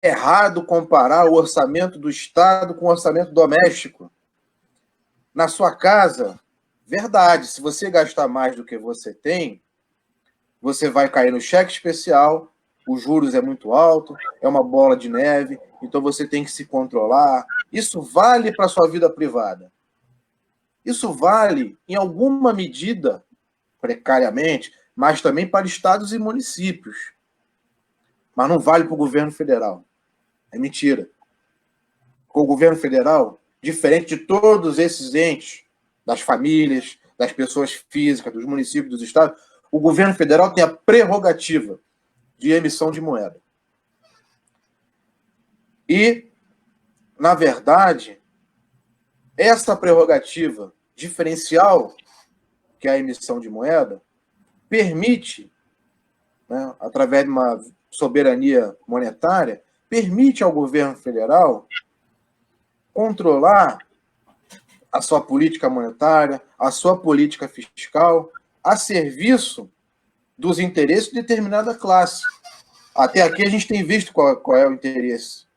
errado comparar o orçamento do Estado com o orçamento doméstico. Na sua casa, verdade, se você gastar mais do que você tem, você vai cair no cheque especial, os juros é muito alto, é uma bola de neve, então você tem que se controlar. Isso vale para a sua vida privada. Isso vale, em alguma medida, precariamente, mas também para estados e municípios. Mas não vale para o governo federal. É mentira. Com o governo federal, diferente de todos esses entes, das famílias, das pessoas físicas, dos municípios, dos estados, o governo federal tem a prerrogativa de emissão de moeda. E, na verdade, essa prerrogativa diferencial, que é a emissão de moeda, permite, né, através de uma soberania monetária, permite ao governo federal controlar a sua política monetária, a sua política fiscal, a serviço dos interesses de determinada classe. Até aqui a gente tem visto qual é o interesse.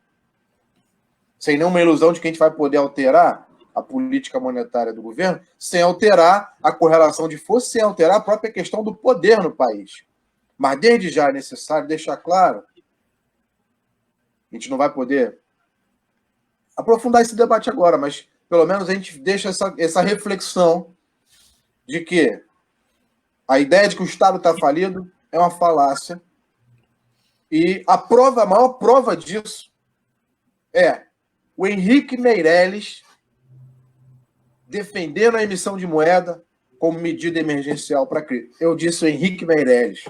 Sem nenhuma ilusão de que a gente vai poder alterar a política monetária do governo, sem alterar a correlação de força, sem alterar a própria questão do poder no país. Mas desde já é necessário deixar claro, a gente não vai poder aprofundar esse debate agora, mas pelo menos a gente deixa essa reflexão de que a ideia de que o Estado está falido é uma falácia. E a maior prova disso é o Henrique Meirelles defendendo a emissão de moeda como medida emergencial para a crise. Eu disse o Henrique Meirelles.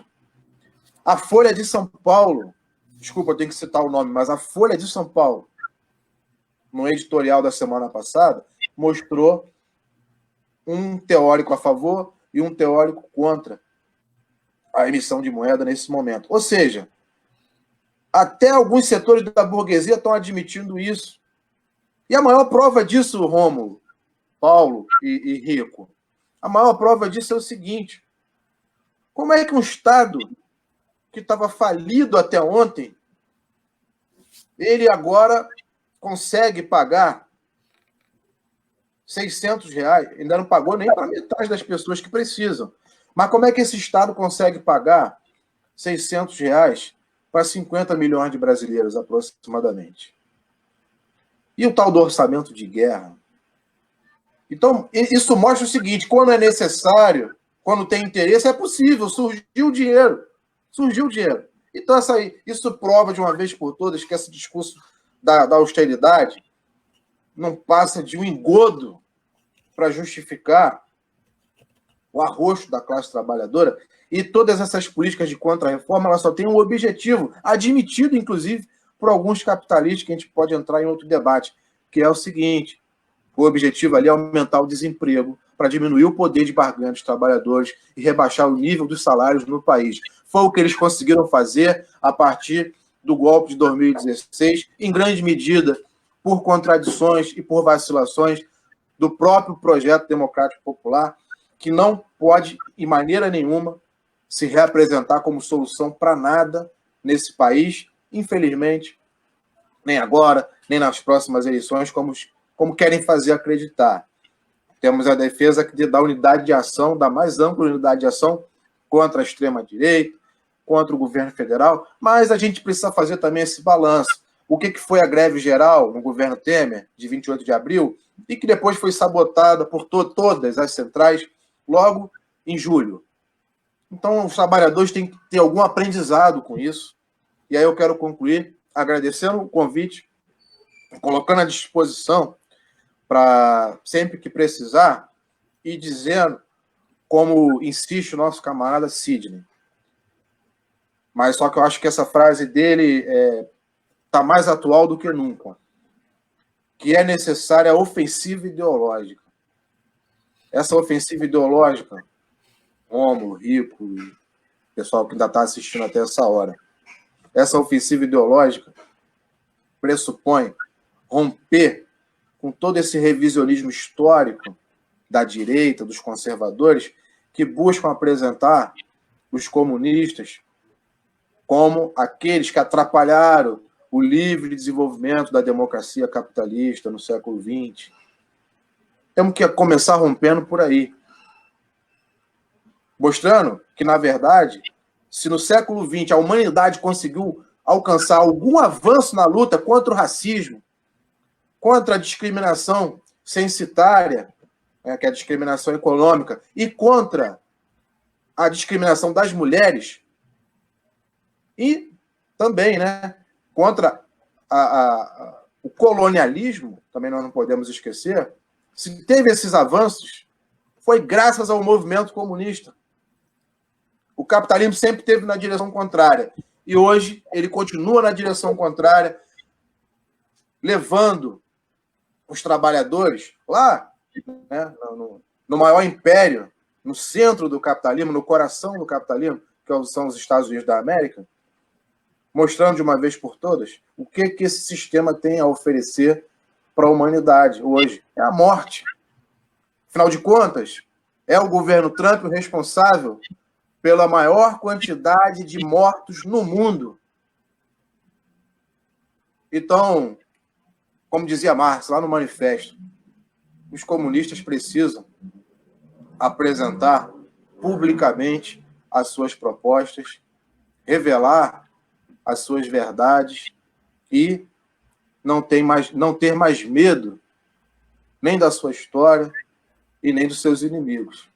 A Folha de São Paulo, desculpa, eu tenho que citar o nome, mas a Folha de São Paulo, no editorial da semana passada, mostrou um teórico a favor e um teórico contra a emissão de moeda nesse momento. Ou seja, até alguns setores da burguesia estão admitindo isso. E a maior prova disso, Rômulo, Paulo e Rico, a maior prova disso é o seguinte: como é que um Estado que estava falido até ontem, ele agora consegue pagar R$600, ainda não pagou nem para metade das pessoas que precisam. Mas como é que esse Estado consegue pagar R$600 para 50 milhões de brasileiros, aproximadamente? E o tal do orçamento de guerra? Então, isso mostra o seguinte: quando é necessário, quando tem interesse, é possível, surgiu o dinheiro. Surgiu o dinheiro. Então, isso prova de uma vez por todas que esse discurso da austeridade não passa de um engodo para justificar o arroxo da classe trabalhadora, e todas essas políticas de contra-reforma elas só têm um objetivo, admitido, inclusive, por alguns capitalistas, que a gente pode entrar em outro debate, que é o seguinte: o objetivo ali é aumentar o desemprego para diminuir o poder de barganha dos trabalhadores e rebaixar o nível dos salários no país. Foi o que eles conseguiram fazer a partir do golpe de 2016, em grande medida por contradições e por vacilações do próprio projeto democrático popular, que não pode, em maneira nenhuma, se reapresentar como solução para nada nesse país, infelizmente, nem agora, nem nas próximas eleições, como querem fazer acreditar. Temos a defesa da unidade de ação, da mais ampla unidade de ação contra a extrema-direita, contra o governo federal, mas a gente precisa fazer também esse balanço. O que foi a greve geral no governo Temer, de 28 de abril, e que depois foi sabotada por todas as centrais logo em julho. Então, os trabalhadores têm que ter algum aprendizado com isso. E aí eu quero concluir agradecendo o convite, colocando à disposição para sempre que precisar, e dizendo, como insiste o nosso camarada Sidney, mas só que eu acho que essa frase dele está mais atual do que nunca, que é necessária a ofensiva ideológica. Essa ofensiva ideológica, Rômulo, Rico, e pessoal que ainda está assistindo até essa hora, essa ofensiva ideológica pressupõe romper com todo esse revisionismo histórico da direita, dos conservadores, que buscam apresentar os comunistas como aqueles que atrapalharam o livre desenvolvimento da democracia capitalista no século XX. Temos que começar rompendo por aí. Mostrando que, na verdade, se no século XX a humanidade conseguiu alcançar algum avanço na luta contra o racismo, contra a discriminação censitária, que é a discriminação econômica, e contra a discriminação das mulheres, e também, né, contra o colonialismo, também nós não podemos esquecer, se teve esses avanços, foi graças ao movimento comunista. O capitalismo sempre esteve na direção contrária, e hoje ele continua na direção contrária, levando os trabalhadores lá, né, no maior império, no centro do capitalismo, no coração do capitalismo, que são os Estados Unidos da América, mostrando de uma vez por todas o que esse sistema tem a oferecer para a humanidade hoje. É a morte. Afinal de contas, é o governo Trump o responsável pela maior quantidade de mortos no mundo. Então, como dizia Marx lá no manifesto, os comunistas precisam apresentar publicamente as suas propostas, revelar as suas verdades e não ter mais medo nem da sua história e nem dos seus inimigos.